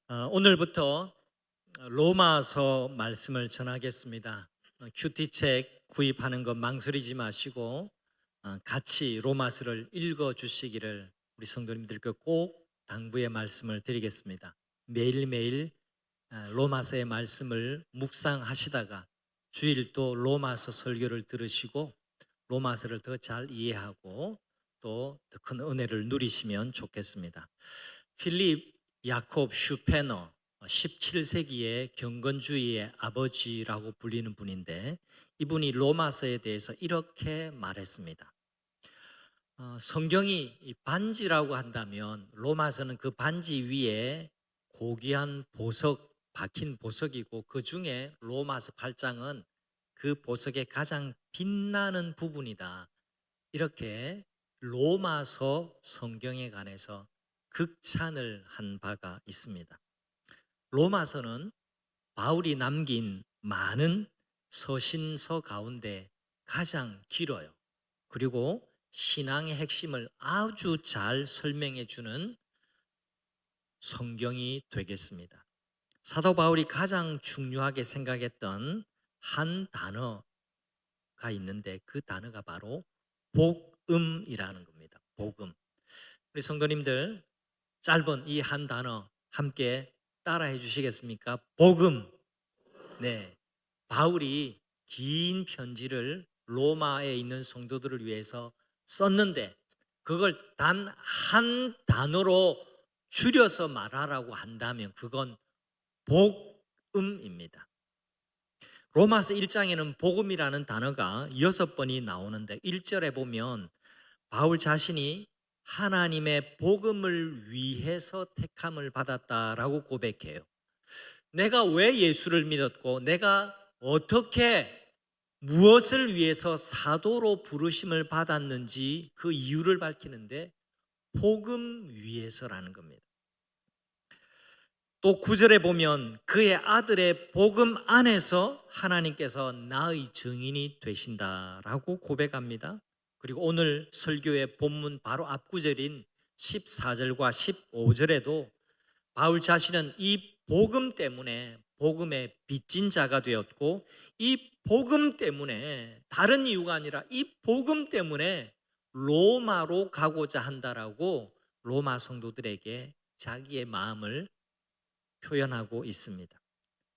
오늘부터 로마서 말씀을 전하겠습니다. 큐티책 구입하는 거 망설이지 마시고 같이 로마서를 읽어 주시기를 우리 성도님들께 꼭 당부의 말씀을 드리겠습니다. 매일매일 로마서의 말씀을 묵상하시다가 주일 또 로마서 설교를 들으시고 로마서를 더 잘 이해하고 또 더 큰 은혜를 누리시면 좋겠습니다. 필립 야콥 슈페너, 17세기의 경건주의의 아버지라고 불리는 분인데, 이분이 로마서에 대해서 이렇게 말했습니다. 성경이 반지라고 한다면 로마서는 그 반지 위에 고귀한 보석, 박힌 보석이고, 그 중에 로마서 8장은 그 보석의 가장 빛나는 부분이다. 이렇게 로마서 성경에 관해서 극찬을 한 바가 있습니다. 로마서는 바울이 남긴 많은 서신서 가운데 가장 길어요. 그리고 신앙의 핵심을 아주 잘 설명해 주는 성경이 되겠습니다. 사도 바울이 가장 중요하게 생각했던 한 단어가 있는데, 그 단어가 바로 복음이라는 겁니다. 복음. 우리 성도님들, 짧은 이 한 단어 함께 따라해 주시겠습니까? 복음. 네. 바울이 긴 편지를 로마에 있는 성도들을 위해서 썼는데, 그걸 단 한 단어로 줄여서 말하라고 한다면 그건 복음입니다. 로마서 1장에는 복음이라는 단어가 6번이 나오는데, 1절에 보면 바울 자신이 하나님의 복음을 위해서 택함을 받았다라고 고백해요. 내가 왜 예수를 믿었고, 내가 어떻게 무엇을 위해서 사도로 부르심을 받았는지 그 이유를 밝히는데, 복음 위해서라는 겁니다. 또 9절에 보면 그의 아들의 복음 안에서 하나님께서 나의 증인이 되신다라고 고백합니다. 그리고 오늘 설교의 본문 바로 앞구절인 14절과 15절에도 바울 자신은 이 복음 때문에 복음의 빚진 자가 되었고, 이 복음 때문에, 다른 이유가 아니라 이 복음 때문에 로마로 가고자 한다라고 로마 성도들에게 자기의 마음을 표현하고 있습니다.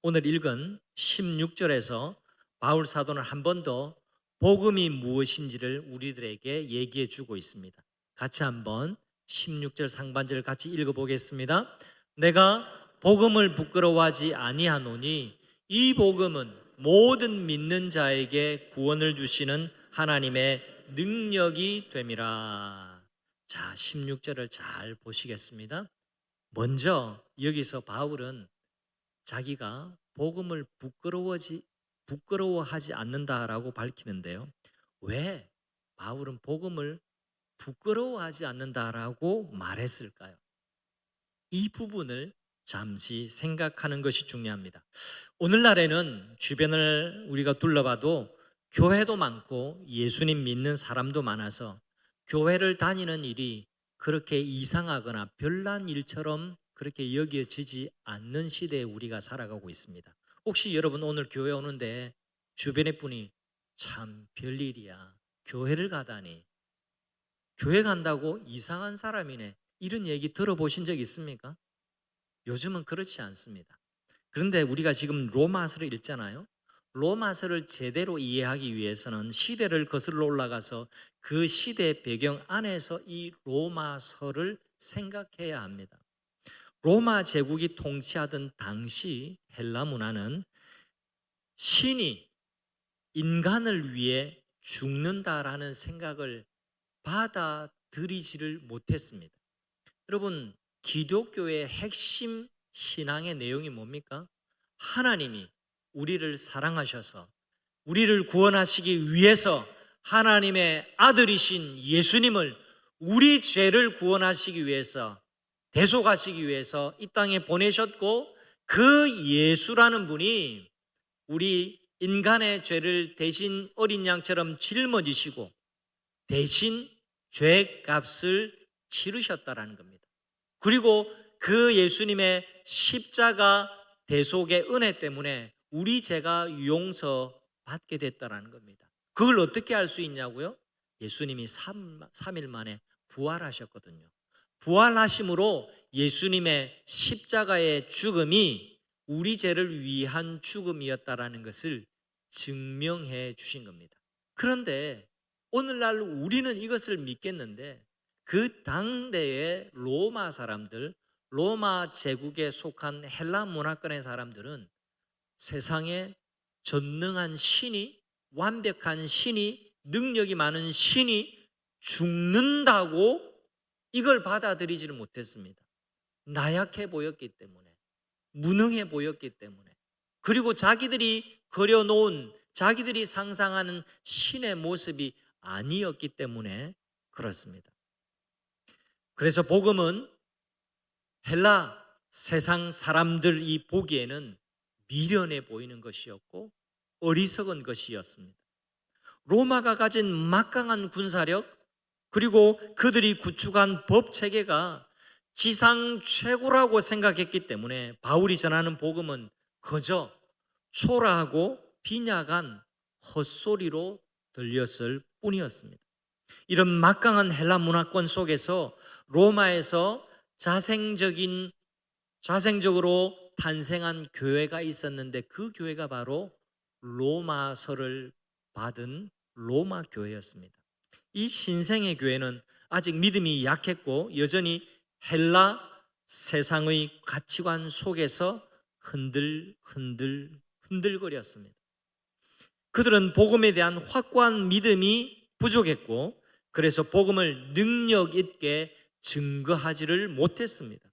오늘 읽은 16절에서 바울 사도는 한 번 더 복음이 무엇인지를 우리들에게 얘기해 주고 있습니다. 같이 한번 16절 상반절 같이 읽어보겠습니다. 내가 복음을 부끄러워하지 아니하노니 이 복음은 모든 믿는 자에게 구원을 주시는 하나님의 능력이 됨이라. 자, 16절을 잘 보시겠습니다. 먼저 여기서 바울은 자기가 복음을 부끄러워하지 않는다라고 밝히는데요. 왜 바울은 복음을 부끄러워하지 않는다라고 말했을까요? 이 부분을 잠시 생각하는 것이 중요합니다. 오늘날에는 주변을 우리가 둘러봐도 교회도 많고 예수님 믿는 사람도 많아서 교회를 다니는 일이 그렇게 이상하거나 별난 일처럼 그렇게 여겨지지 않는 시대에 우리가 살아가고 있습니다. 혹시 여러분 오늘 교회 오는데 주변의 분이 참 별일이야, 교회를 가다니, 교회 간다고 이상한 사람이네, 이런 얘기 들어보신 적 있습니까? 요즘은 그렇지 않습니다. 그런데 우리가 지금 로마서를 읽잖아요. 로마서를 제대로 이해하기 위해서는 시대를 거슬러 올라가서 그 시대 배경 안에서 이 로마서를 생각해야 합니다. 로마 제국이 통치하던 당시 헬라 문화는 신이 인간을 위해 죽는다라는 생각을 받아들이지를 못했습니다. 여러분, 기독교의 핵심 신앙의 내용이 뭡니까? 하나님이 우리를 사랑하셔서 우리를 구원하시기 위해서 하나님의 아들이신 예수님을 우리 죄를 구원하시기 위해서, 대속하시기 위해서 이 땅에 보내셨고, 그 예수라는 분이 우리 인간의 죄를 대신 어린 양처럼 짊어지시고 대신 죄값을 치르셨다라는 겁니다. 그리고 그 예수님의 십자가 대속의 은혜 때문에 우리 죄가 용서받게 됐다라는 겁니다. 그걸 어떻게 알 수 있냐고요? 예수님이 3일 만에 부활하셨거든요. 부활하심으로 예수님의 십자가의 죽음이 우리 죄를 위한 죽음이었다라는 것을 증명해 주신 겁니다. 그런데 오늘날 우리는 이것을 믿겠는데 그 당대의 로마 사람들, 로마 제국에 속한 헬라 문화권의 사람들은 세상에 전능한 신이, 완벽한 신이, 능력이 많은 신이 죽는다고 이걸 받아들이지를 못했습니다. 나약해 보였기 때문에, 무능해 보였기 때문에, 그리고 자기들이 그려놓은, 자기들이 상상하는 신의 모습이 아니었기 때문에 그렇습니다. 그래서 복음은 헬라 세상 사람들이 보기에는 미련해 보이는 것이었고 어리석은 것이었습니다. 로마가 가진 막강한 군사력, 그리고 그들이 구축한 법 체계가 지상 최고라고 생각했기 때문에 바울이 전하는 복음은 그저 초라하고 빈약한 헛소리로 들렸을 뿐이었습니다. 이런 막강한 헬라 문화권 속에서 로마에서 자생적으로 탄생한 교회가 있었는데 그 교회가 바로 로마서를 받은 로마 교회였습니다. 이 신생의 교회는 아직 믿음이 약했고 여전히 헬라 세상의 가치관 속에서 흔들거렸습니다. 그들은 복음에 대한 확고한 믿음이 부족했고 그래서 복음을 능력 있게 증거하지를 못했습니다.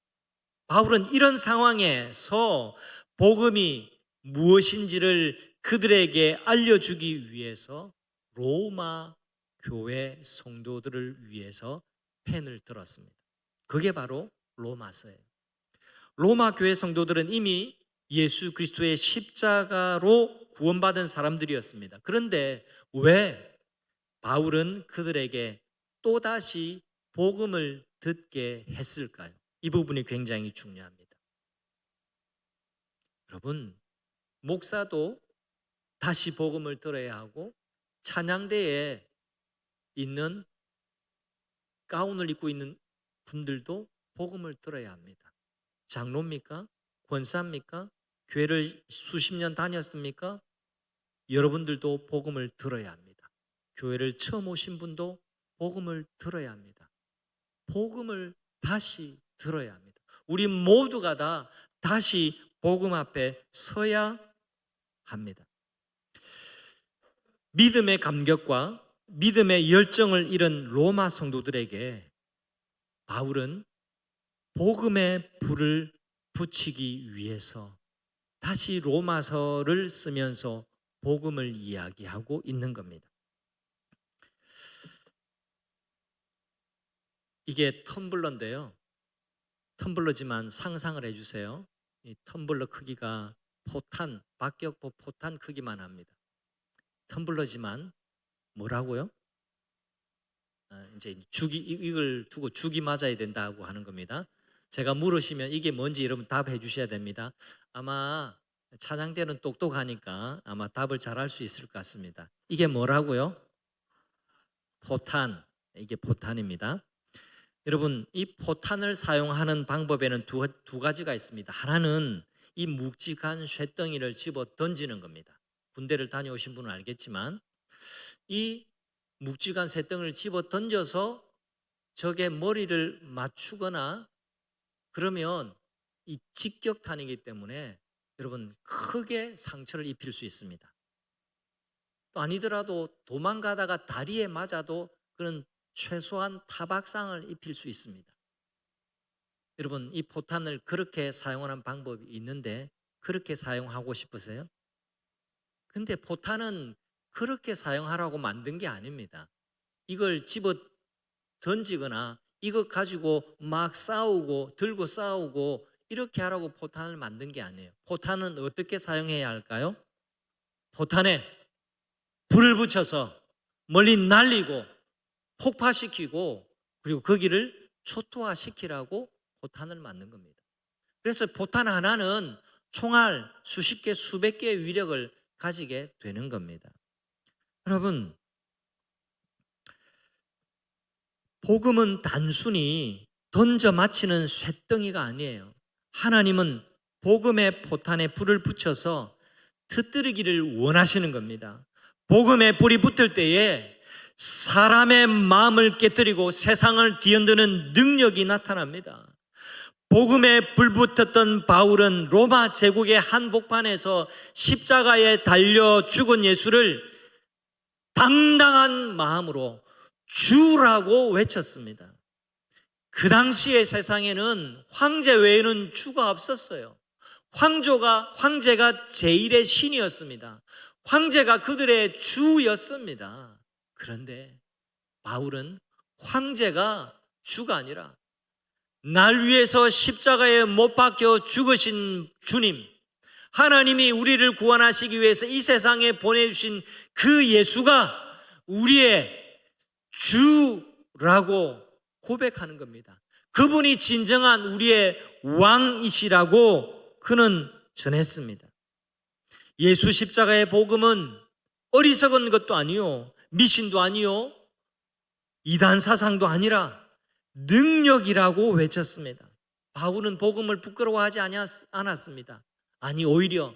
바울은 이런 상황에서 복음이 무엇인지를 그들에게 알려주기 위해서 로마 교회 성도들을 위해서 펜을 들었습니다. 그게 바로 로마서예요. 로마 교회 성도들은 이미 예수 그리스도의 십자가로 구원받은 사람들이었습니다. 그런데 왜 바울은 그들에게 또다시 복음을 듣게 했을까요? 이 부분이 굉장히 중요합니다. 여러분, 목사도 다시 복음을 들어야 하고 찬양대에 있는 가운을 입고 있는 분들도 복음을 들어야 합니다. 장로입니까? 권사입니까? 교회를 수십 년 다녔습니까? 여러분들도 복음을 들어야 합니다. 교회를 처음 오신 분도 복음을 들어야 합니다. 복음을 다시 들어야 합니다. 우리 모두가 다 다시 복음 앞에 서야 합니다. 믿음의 감격과 믿음의 열정을 잃은 로마 성도들에게 바울은 복음의 불을 붙이기 위해서 다시 로마서를 쓰면서 복음을 이야기하고 있는 겁니다. 이게 텀블러인데요. 텀블러지만 상상을 해주세요. 이 텀블러 크기가 박격포 포탄 크기만 합니다. 텀블러지만 뭐라고요? 이제 이걸 두고 죽이 맞아야 된다고 하는 겁니다. 제가 물으시면 이게 뭔지 여러분 답해 주셔야 됩니다. 아마 찬양대는 똑똑하니까 아마 답을 잘할 수 있을 것 같습니다. 이게 뭐라고요? 포탄. 이게 포탄입니다. 여러분, 이 포탄을 사용하는 방법에는 두 가지가 있습니다. 하나는 이 묵직한 쇳덩이를 집어 던지는 겁니다. 군대를 다녀오신 분은 알겠지만 이 묵직한 쇳덩이를 집어 던져서 적의 머리를 맞추거나 그러면 이 직격탄이기 때문에 여러분 크게 상처를 입힐 수 있습니다. 또 아니더라도 도망가다가 다리에 맞아도 그런 최소한 타박상을 입힐 수 있습니다. 여러분 이 포탄을 그렇게 사용하는 방법이 있는데 그렇게 사용하고 싶으세요? 근데 포탄은 그렇게 사용하라고 만든 게 아닙니다. 이걸 집어 던지거나 이거 가지고 막 싸우고 들고 싸우고 이렇게 하라고 포탄을 만든 게 아니에요. 포탄은 어떻게 사용해야 할까요? 포탄에 불을 붙여서 멀리 날리고 폭파시키고 그리고 거기를 초토화시키라고 포탄을 만든 겁니다. 그래서 포탄 하나는 총알 수십 개, 수백 개의 위력을 가지게 되는 겁니다. 여러분, 복음은 단순히 던져 맞히는 쇳덩이가 아니에요. 하나님은 복음의 포탄에 불을 붙여서 터뜨리기를 원하시는 겁니다. 복음에 불이 붙을 때에 사람의 마음을 깨뜨리고 세상을 뒤흔드는 능력이 나타납니다. 복음에 불붙었던 바울은 로마 제국의 한복판에서 십자가에 달려 죽은 예수를 당당한 마음으로 주라고 외쳤습니다. 그 당시의 세상에는 황제 외에는 주가 없었어요. 황제가 제일의 신이었습니다. 황제가 그들의 주였습니다. 그런데 바울은 황제가 주가 아니라 날 위해서 십자가에 못 박혀 죽으신 주님, 하나님이 우리를 구원하시기 위해서 이 세상에 보내주신 그 예수가 우리의 주라고 고백하는 겁니다. 그분이 진정한 우리의 왕이시라고 그는 전했습니다. 예수 십자가의 복음은 어리석은 것도 아니요, 미신도 아니요, 이단 사상도 아니라 능력이라고 외쳤습니다. 바울은 복음을 부끄러워하지 않았습니다. 아니, 오히려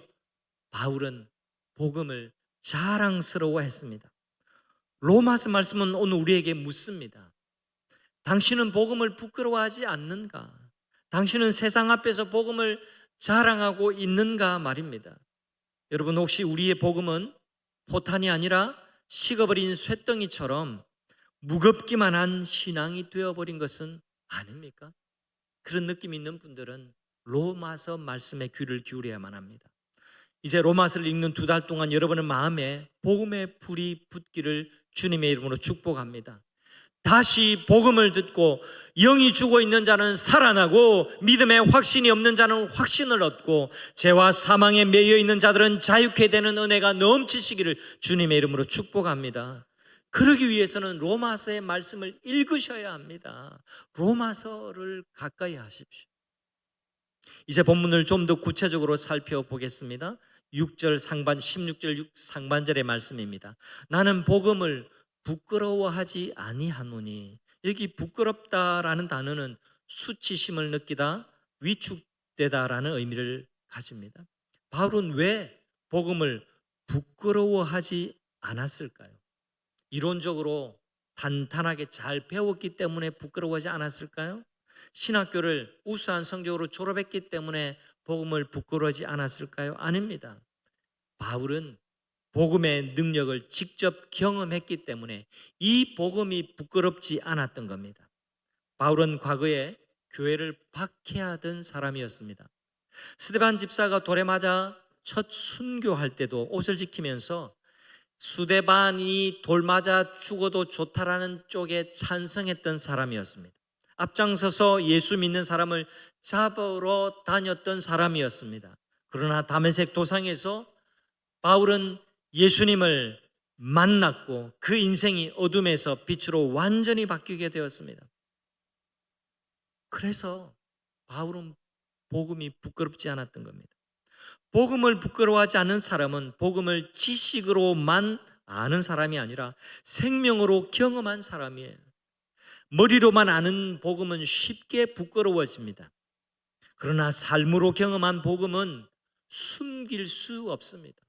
바울은 복음을 자랑스러워했습니다. 로마서 말씀은 오늘 우리에게 묻습니다. 당신은 복음을 부끄러워하지 않는가? 당신은 세상 앞에서 복음을 자랑하고 있는가 말입니다. 여러분, 혹시 우리의 복음은 포탄이 아니라 식어버린 쇳덩이처럼 무겁기만 한 신앙이 되어버린 것은 아닙니까? 그런 느낌이 있는 분들은 로마서 말씀에 귀를 기울여야만 합니다. 이제 로마서를 읽는 2달 동안 여러분의 마음에 복음의 불이 붙기를 주님의 이름으로 축복합니다. 다시 복음을 듣고 영이 죽어 있는 자는 살아나고 믿음에 확신이 없는 자는 확신을 얻고 죄와 사망에 매여 있는 자들은 자유케 되는 은혜가 넘치시기를 주님의 이름으로 축복합니다. 그러기 위해서는 로마서의 말씀을 읽으셔야 합니다. 로마서를 가까이 하십시오. 이제 본문을 좀 더 구체적으로 살펴보겠습니다. 6절 상반, 16절 상반절의 말씀입니다. 나는 복음을 부끄러워하지 아니하노니. 여기 부끄럽다라는 단어는 수치심을 느끼다, 위축되다라는 의미를 가집니다. 바울은 왜 복음을 부끄러워하지 않았을까요? 이론적으로 단단하게 잘 배웠기 때문에 부끄러워하지 않았을까요? 신학교를 우수한 성적으로 졸업했기 때문에 복음을 부끄러워하지 않았을까요? 아닙니다. 바울은 복음의 능력을 직접 경험했기 때문에 이 복음이 부끄럽지 않았던 겁니다. 바울은 과거에 교회를 박해하던 사람이었습니다. 스데반 집사가 돌에 맞아 첫 순교할 때도 옷을 지키면서 스데반이 돌 맞아 죽어도 좋다라는 쪽에 찬성했던 사람이었습니다. 앞장서서 예수 믿는 사람을 잡으러 다녔던 사람이었습니다. 그러나 다메섹 도상에서 바울은 예수님을 만났고 그 인생이 어둠에서 빛으로 완전히 바뀌게 되었습니다. 그래서 바울은 복음이 부끄럽지 않았던 겁니다. 복음을 부끄러워하지 않는 사람은 복음을 지식으로만 아는 사람이 아니라 생명으로 경험한 사람이에요. 머리로만 아는 복음은 쉽게 부끄러워집니다. 그러나 삶으로 경험한 복음은 숨길 수 없습니다.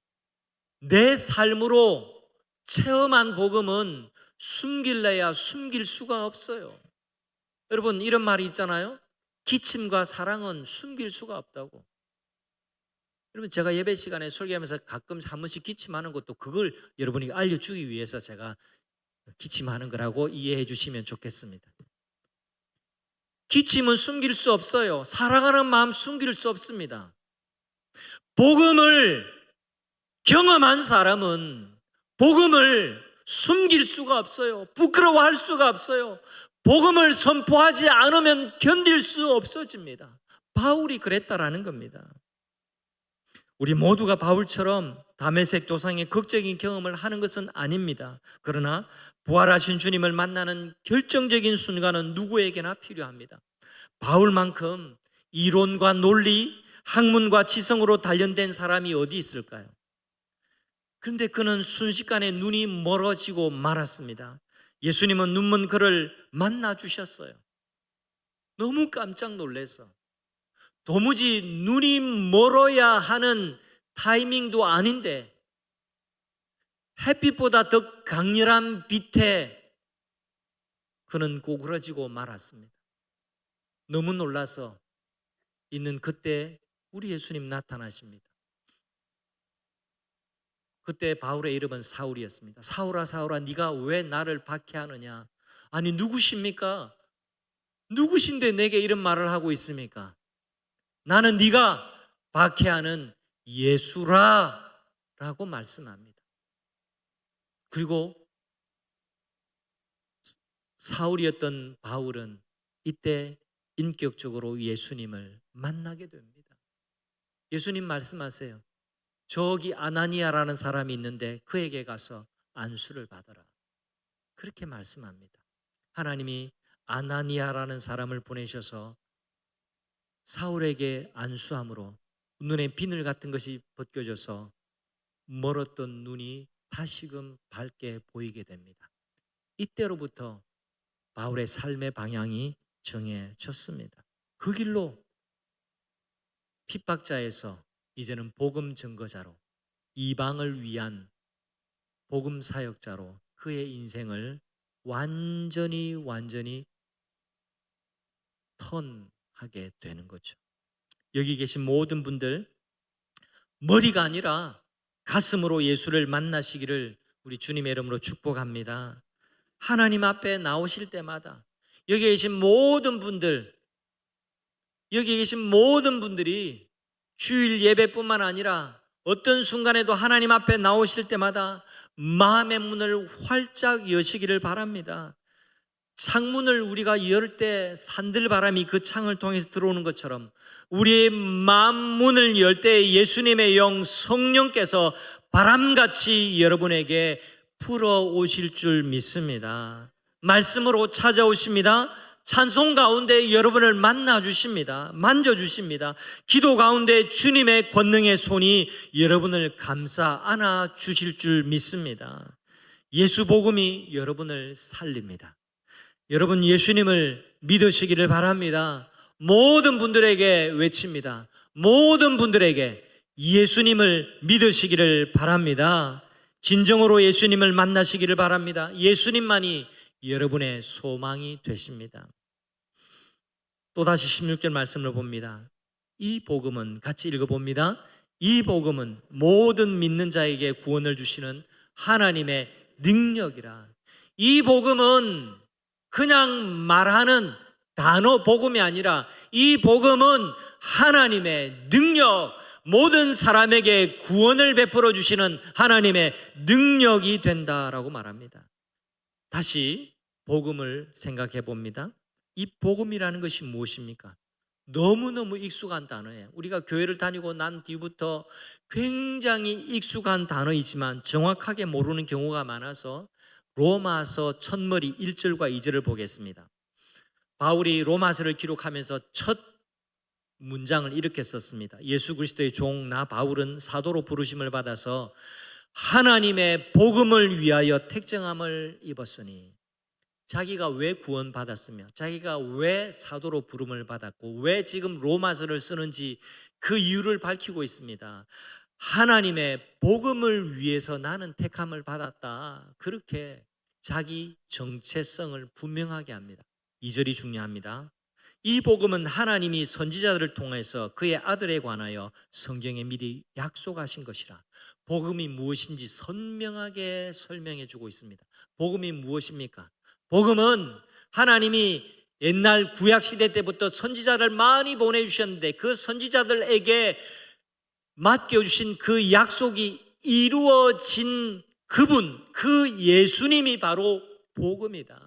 내 삶으로 체험한 복음은 숨길래야 숨길 수가 없어요. 여러분, 이런 말이 있잖아요. 기침과 사랑은 숨길 수가 없다고. 여러분, 제가 예배 시간에 설교하면서 가끔 한 번씩 기침하는 것도 그걸 여러분이 알려주기 위해서 제가 기침하는 거라고 이해해 주시면 좋겠습니다. 기침은 숨길 수 없어요. 사랑하는 마음 숨길 수 없습니다. 복음을 경험한 사람은 복음을 숨길 수가 없어요. 부끄러워할 수가 없어요. 복음을 선포하지 않으면 견딜 수 없어집니다. 바울이 그랬다라는 겁니다. 우리 모두가 바울처럼 다메섹 도상의 극적인 경험을 하는 것은 아닙니다. 그러나 부활하신 주님을 만나는 결정적인 순간은 누구에게나 필요합니다. 바울만큼 이론과 논리, 학문과 지성으로 단련된 사람이 어디 있을까요? 그런데 그는 순식간에 눈이 멀어지고 말았습니다. 예수님은 눈먼 그를 만나 주셨어요. 너무 깜짝 놀라서 도무지 눈이 멀어야 하는 타이밍도 아닌데 햇빛보다 더 강렬한 빛에 그는 고꾸라지고 말았습니다. 너무 놀라서 있는 그때 우리 예수님 나타나십니다. 그때 바울의 이름은 사울이었습니다. 사울아 사울아 네가 왜 나를 박해하느냐? 아니 누구십니까? 누구신데 내게 이런 말을 하고 있습니까? 나는 네가 박해하는 예수라 라고 말씀합니다. 그리고 사울이었던 바울은 이때 인격적으로 예수님을 만나게 됩니다. 예수님 말씀하세요. 저기 아나니아라는 사람이 있는데 그에게 가서 안수를 받아라. 그렇게 말씀합니다. 하나님이 아나니아라는 사람을 보내셔서 사울에게 안수함으로 눈에 비늘 같은 것이 벗겨져서 멀었던 눈이 다시금 밝게 보이게 됩니다. 이때로부터 바울의 삶의 방향이 정해졌습니다. 그 길로 핍박자에서 이제는 복음 증거자로, 이방을 위한 복음 사역자로 그의 인생을 완전히 턴하게 되는 거죠. 여기 계신 모든 분들 머리가 아니라 가슴으로 예수를 만나시기를 우리 주님의 이름으로 축복합니다. 하나님 앞에 나오실 때마다 여기 계신 모든 분들, 여기 계신 모든 분들이 주일 예배뿐만 아니라 어떤 순간에도 하나님 앞에 나오실 때마다 마음의 문을 활짝 여시기를 바랍니다. 창문을 우리가 열 때 산들바람이 그 창을 통해서 들어오는 것처럼 우리의 마음 문을 열 때 예수님의 영 성령께서 바람같이 여러분에게 불어오실 줄 믿습니다. 말씀으로 찾아오십니다. 찬송 가운데 여러분을 만나주십니다. 만져주십니다. 기도 가운데 주님의 권능의 손이 여러분을 감싸 안아주실 줄 믿습니다. 예수 복음이 여러분을 살립니다. 여러분 예수님을 믿으시기를 바랍니다. 모든 분들에게 외칩니다. 모든 분들에게 예수님을 믿으시기를 바랍니다. 진정으로 예수님을 만나시기를 바랍니다. 예수님만이 여러분의 소망이 되십니다. 또다시 16절 말씀을 봅니다. 이 복음은 같이 읽어봅니다. 이 복음은 모든 믿는 자에게 구원을 주시는 하나님의 능력이라. 이 복음은 그냥 말하는 단어 복음이 아니라 이 복음은 하나님의 능력, 모든 사람에게 구원을 베풀어 주시는 하나님의 능력이 된다라고 말합니다. 다시 복음을 생각해 봅니다. 이 복음이라는 것이 무엇입니까? 너무너무 익숙한 단어예요. 우리가 교회를 다니고 난 뒤부터 굉장히 익숙한 단어이지만 정확하게 모르는 경우가 많아서 로마서 첫머리 1절과 2절을 보겠습니다. 바울이 로마서를 기록하면서 첫 문장을 이렇게 썼습니다. 예수 그리스도의 종 나 바울은 사도로 부르심을 받아서 하나님의 복음을 위하여 택정함을 입었으니, 자기가 왜 구원받았으며 자기가 왜 사도로 부름을 받았고 왜 지금 로마서를 쓰는지 그 이유를 밝히고 있습니다. 하나님의 복음을 위해서 나는 택함을 받았다. 그렇게 자기 정체성을 분명하게 합니다. 2절이 중요합니다. 이 복음은 하나님이 선지자들을 통해서 그의 아들에 관하여 성경에 미리 약속하신 것이라. 복음이 무엇인지 선명하게 설명해 주고 있습니다. 복음이 무엇입니까? 복음은 하나님이 옛날 구약시대 때부터 선지자를 많이 보내주셨는데 그 선지자들에게 맡겨주신 그 약속이 이루어진 그분, 그 예수님이 바로 복음이다.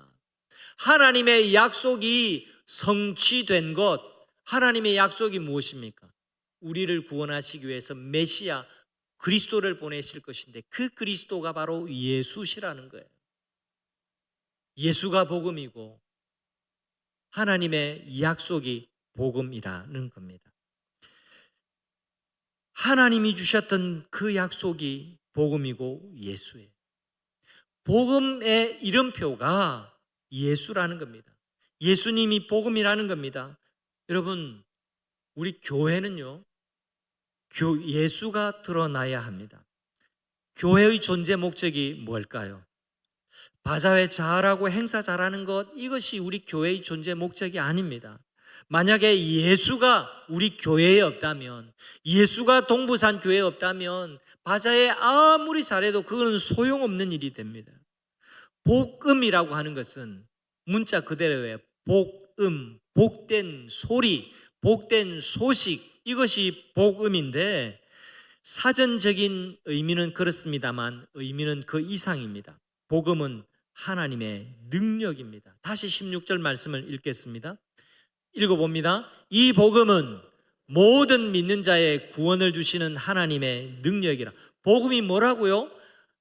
하나님의 약속이 성취된 것, 하나님의 약속이 무엇입니까? 우리를 구원하시기 위해서 메시아 그리스도를 보내실 것인데 그 그리스도가 바로 예수시라는 거예요. 예수가 복음이고 하나님의 약속이 복음이라는 겁니다. 하나님이 주셨던 그 약속이 복음이고 예수예요. 복음의 이름표가 예수라는 겁니다. 예수님이 복음이라는 겁니다. 여러분, 우리 교회는요, 예수가 드러나야 합니다. 교회의 존재 목적이 뭘까요? 바자회 잘하고 행사 잘하는 것, 이것이 우리 교회의 존재 목적이 아닙니다. 만약에 예수가 우리 교회에 없다면, 예수가 동부산 교회에 없다면 바자회 아무리 잘해도 그건 소용없는 일이 됩니다. 복음이라고 하는 것은 문자 그대로예요. 복음, 복된 소리, 복된 소식, 이것이 복음인데 사전적인 의미는 그렇습니다만 의미는 그 이상입니다. 복음은 하나님의 능력입니다. 다시 16절 말씀을 읽겠습니다. 읽어봅니다. 이 복음은 모든 믿는 자의 구원을 주시는 하나님의 능력이라. 복음이 뭐라고요?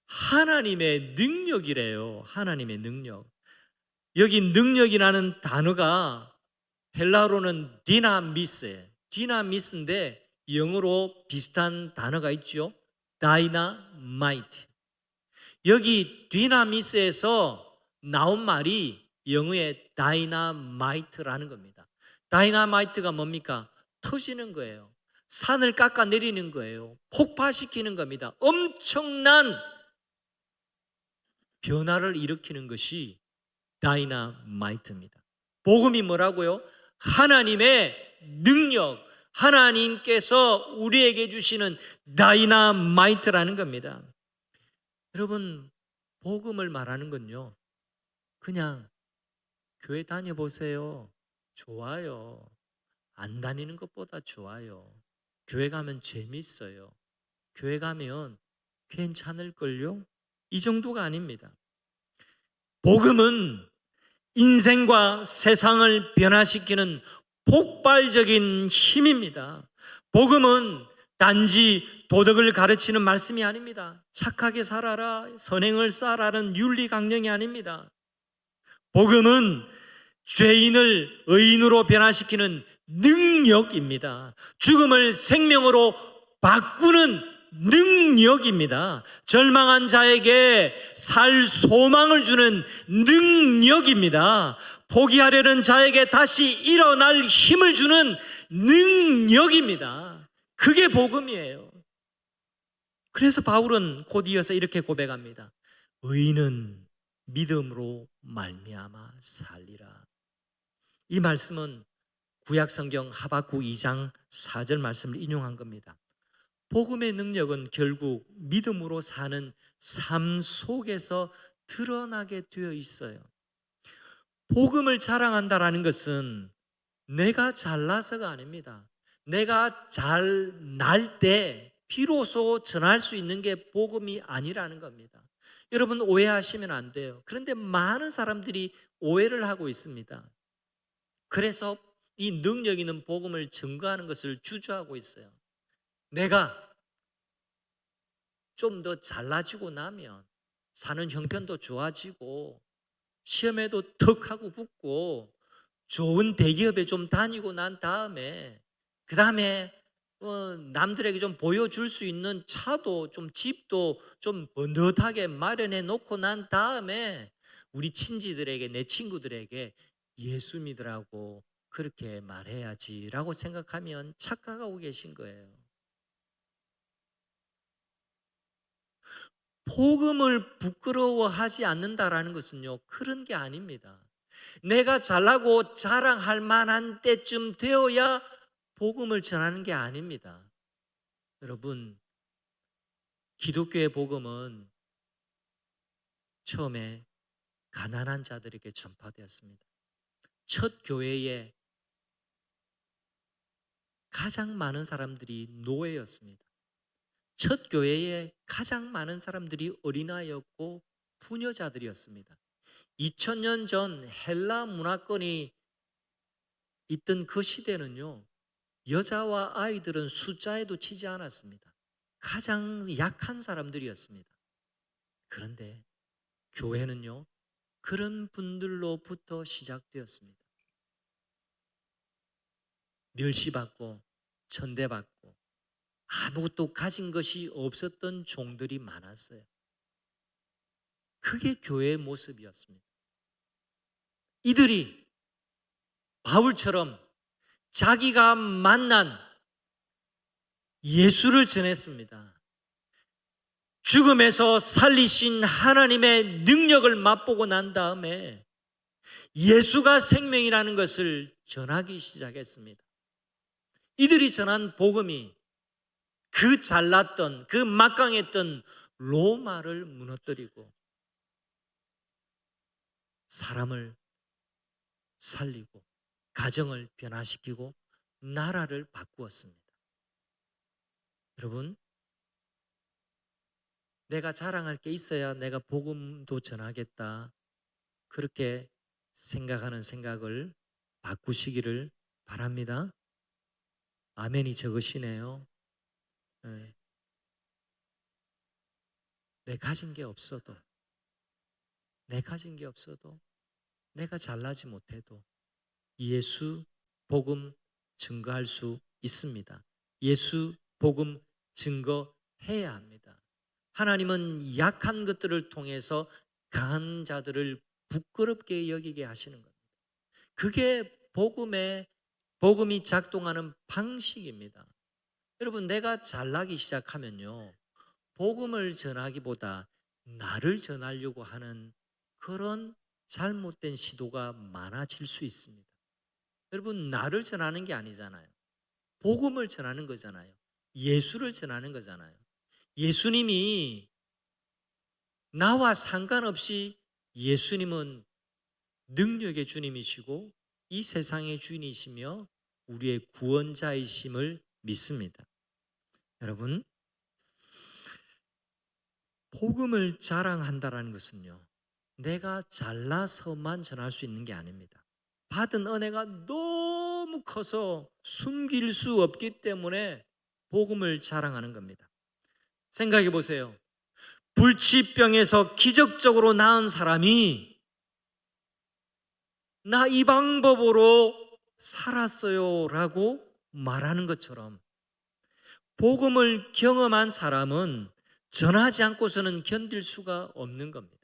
하나님의 능력이래요. 하나님의 능력. 여기 능력이라는 단어가 헬라어로는 디나미스예요. 디나미스인데 영어로 비슷한 단어가 있죠. 다이나마이트. 여기 디나미스에서 나온 말이 영어의 다이나마이트라는 겁니다. 다이나마이트가 뭡니까? 터지는 거예요. 산을 깎아내리는 거예요. 폭파시키는 겁니다. 엄청난 변화를 일으키는 것이 다이나마이트입니다. 복음이 뭐라고요? 하나님의 능력, 하나님께서 우리에게 주시는 다이나마이트라는 겁니다. 여러분, 복음을 말하는 건요, 그냥 교회 다녀보세요. 좋아요. 안 다니는 것보다 좋아요. 교회 가면 재밌어요. 교회 가면 괜찮을걸요? 이 정도가 아닙니다. 복음은 인생과 세상을 변화시키는 폭발적인 힘입니다. 복음은 단지 도덕을 가르치는 말씀이 아닙니다. 착하게 살아라, 선행을 쌓아라는 윤리 강령이 아닙니다. 복음은 죄인을 의인으로 변화시키는 능력입니다. 죽음을 생명으로 바꾸는 능력입니다. 절망한 자에게 살 소망을 주는 능력입니다. 포기하려는 자에게 다시 일어날 힘을 주는 능력입니다. 그게 복음이에요. 그래서 바울은 곧 이어서 이렇게 고백합니다. 의인은 믿음으로 말미암아 살리라. 이 말씀은 구약성경 하박국 2장 4절 말씀을 인용한 겁니다. 복음의 능력은 결국 믿음으로 사는 삶 속에서 드러나게 되어 있어요. 복음을 자랑한다라는 것은 내가 잘나서가 아닙니다. 내가 잘 날 때 비로소 전할 수 있는 게 복음이 아니라는 겁니다. 여러분, 오해하시면 안 돼요. 그런데 많은 사람들이 오해를 하고 있습니다. 그래서 이 능력 있는 복음을 증거하는 것을 주저하고 있어요. 내가 좀 더 잘나지고 나면 사는 형편도 좋아지고 시험에도 턱 하고 붙고 좋은 대기업에 좀 다니고 난 다음에 그 다음에 남들에게 좀 보여줄 수 있는 차도 좀 집도 좀 번듯하게 마련해 놓고 난 다음에 우리 친지들에게, 내 친구들에게 예수 믿으라고 그렇게 말해야지라고 생각하면 착각하고 계신 거예요. 복음을 부끄러워하지 않는다라는 것은요, 그런 게 아닙니다. 내가 잘나고 자랑할 만한 때쯤 되어야 복음을 전하는 게 아닙니다. 여러분, 기독교의 복음은 처음에 가난한 자들에게 전파되었습니다. 첫 교회에 가장 많은 사람들이 노예였습니다. 첫 교회에 가장 많은 사람들이 어린아이였고 부녀자들이었습니다. 2000년 전 헬라 문화권이 있던 그 시대는요, 여자와 아이들은 숫자에도 치지 않았습니다. 가장 약한 사람들이었습니다. 그런데 교회는요, 그런 분들로부터 시작되었습니다. 멸시받고 천대받고 아무것도 가진 것이 없었던 종들이 많았어요. 그게 교회의 모습이었습니다. 이들이 바울처럼 자기가 만난 예수를 전했습니다. 죽음에서 살리신 하나님의 능력을 맛보고 난 다음에 예수가 생명이라는 것을 전하기 시작했습니다. 이들이 전한 복음이 그 잘났던, 그 막강했던 로마를 무너뜨리고 사람을 살리고 가정을 변화시키고 나라를 바꾸었습니다. 여러분, 내가 자랑할 게 있어야 내가 복음도 전하겠다, 그렇게 생각하는 생각을 바꾸시기를 바랍니다. 아멘이 적으시네요. 네. 내 가진 게 없어도, 내가 잘나지 못해도 예수 복음 증거할 수 있습니다. 예수 복음 증거해야 합니다. 하나님은 약한 것들을 통해서 강한 자들을 부끄럽게 여기게 하시는 겁니다. 그게 복음이 작동하는 방식입니다. 여러분, 내가 잘나기 시작하면요, 복음을 전하기보다 나를 전하려고 하는 그런 잘못된 시도가 많아질 수 있습니다. 여러분, 나를 전하는 게 아니잖아요. 복음을 전하는 거잖아요. 예수를 전하는 거잖아요. 예수님이 나와 상관없이 예수님은 능력의 주님이시고 이 세상의 주인이시며 우리의 구원자이심을 믿습니다. 여러분, 복음을 자랑한다라는 것은요, 내가 잘나서만 전할 수 있는 게 아닙니다. 받은 은혜가 너무 커서 숨길 수 없기 때문에 복음을 자랑하는 겁니다. 생각해 보세요. 불치병에서 기적적으로 나은 사람이 나 이 방법으로 살았어요 라고 말하는 것처럼 복음을 경험한 사람은 전하지 않고서는 견딜 수가 없는 겁니다.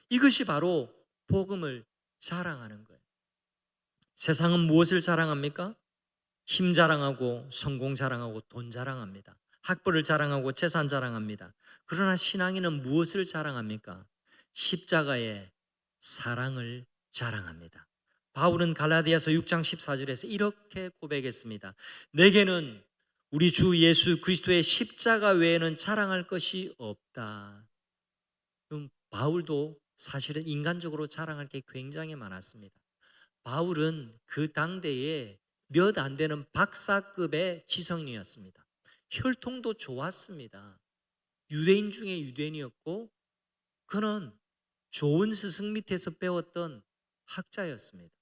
이것이 바로 복음을 자랑하는 거예요. 세상은 무엇을 자랑합니까? 힘 자랑하고 성공 자랑하고 돈 자랑합니다. 학벌을 자랑하고 재산 자랑합니다. 그러나 신앙인은 무엇을 자랑합니까? 십자가의 사랑을 자랑합니다. 바울은 갈라디아서 6장 14절에서 이렇게 고백했습니다. 내게는 우리 주 예수 그리스도의 십자가 외에는 자랑할 것이 없다. 그럼 바울도 사실은 인간적으로 자랑할 게 굉장히 많았습니다. 바울은 그 당대에 몇 안 되는 박사급의 지성인이었습니다. 혈통도 좋았습니다. 유대인 중에 유대인이었고 그는 좋은 스승 밑에서 배웠던 학자였습니다.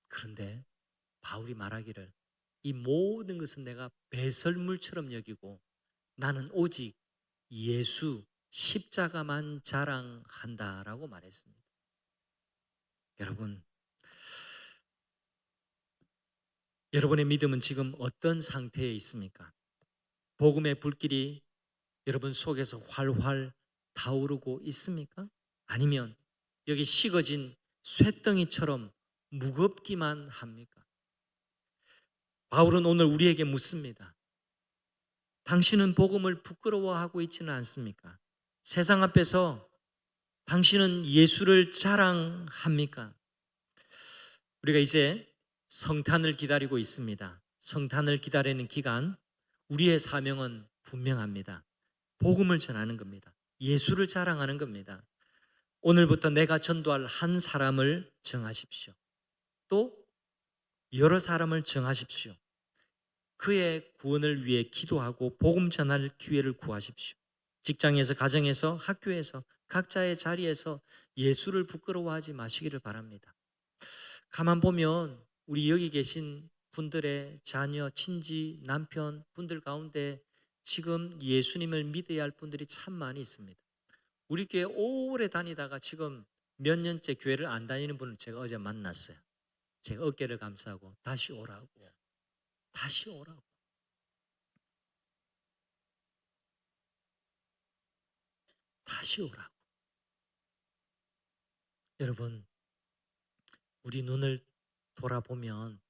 그런데 바울이 말하기를 이 모든 것은 내가 배설물처럼 여기고 나는 오직 예수 십자가만 자랑한다라고 말했습니다. 여러분의 믿음은 지금 어떤 상태에 있습니까? 복음의 불길이 여러분 속에서 활활 타오르고 있습니까? 아니면 여기 식어진 쇳덩이처럼 무겁기만 합니까? 바울은 오늘 우리에게 묻습니다. 당신은 복음을 부끄러워하고 있지는 않습니까? 세상 앞에서 당신은 예수를 자랑합니까? 우리가 이제 성탄을 기다리고 있습니다. 성탄을 기다리는 기간, 우리의 사명은 분명합니다. 복음을 전하는 겁니다. 예수를 자랑하는 겁니다. 오늘부터 내가 전도할 한 사람을 정하십시오. 또 여러 사람을 정하십시오. 그의 구원을 위해 기도하고 복음 전할 기회를 구하십시오. 직장에서, 가정에서, 학교에서, 각자의 자리에서 예수를 부끄러워하지 마시기를 바랍니다. 가만 보면 우리 여기 계신 분들의 자녀, 친지, 남편 분들 가운데 지금 예수님을 믿어야 할 분들이 참 많이 있습니다. 우리 교회 오래 다니다가 지금 몇 년째 교회를 안 다니는 분을 제가 어제 만났어요. 제가 어깨를 감싸고 다시 오라고, 다시 오라고. 다시 오라고. 여러분, 우리 눈을 돌아보면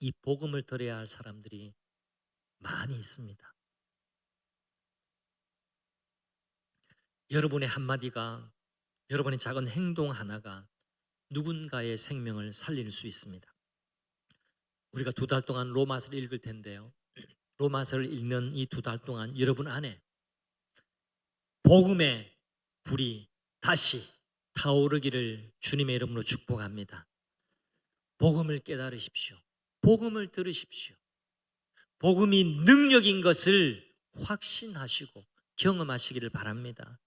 이 복음을 들어야 할 사람들이 많이 있습니다. 여러분의 한마디가, 여러분의 작은 행동 하나가 누군가의 생명을 살릴 수 있습니다. 우리가 2달 동안 로마서를 읽을 텐데요, 로마서를 읽는 이 2달 동안 여러분 안에 복음의 불이 다시 타오르기를 주님의 이름으로 축복합니다. 복음을 깨달으십시오. 복음을 들으십시오. 복음이 능력인 것을 확신하시고 경험하시기를 바랍니다.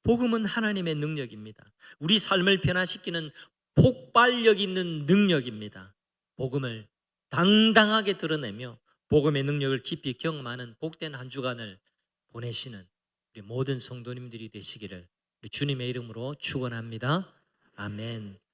복음은 하나님의 능력입니다. 우리 삶을 변화시키는 폭발력 있는 능력입니다. 복음을 당당하게 드러내며 복음의 능력을 깊이 경험하는 복된 한 주간을 보내시는 우리 모든 성도님들이 되시기를 주님의 이름으로 축원합니다. 아멘.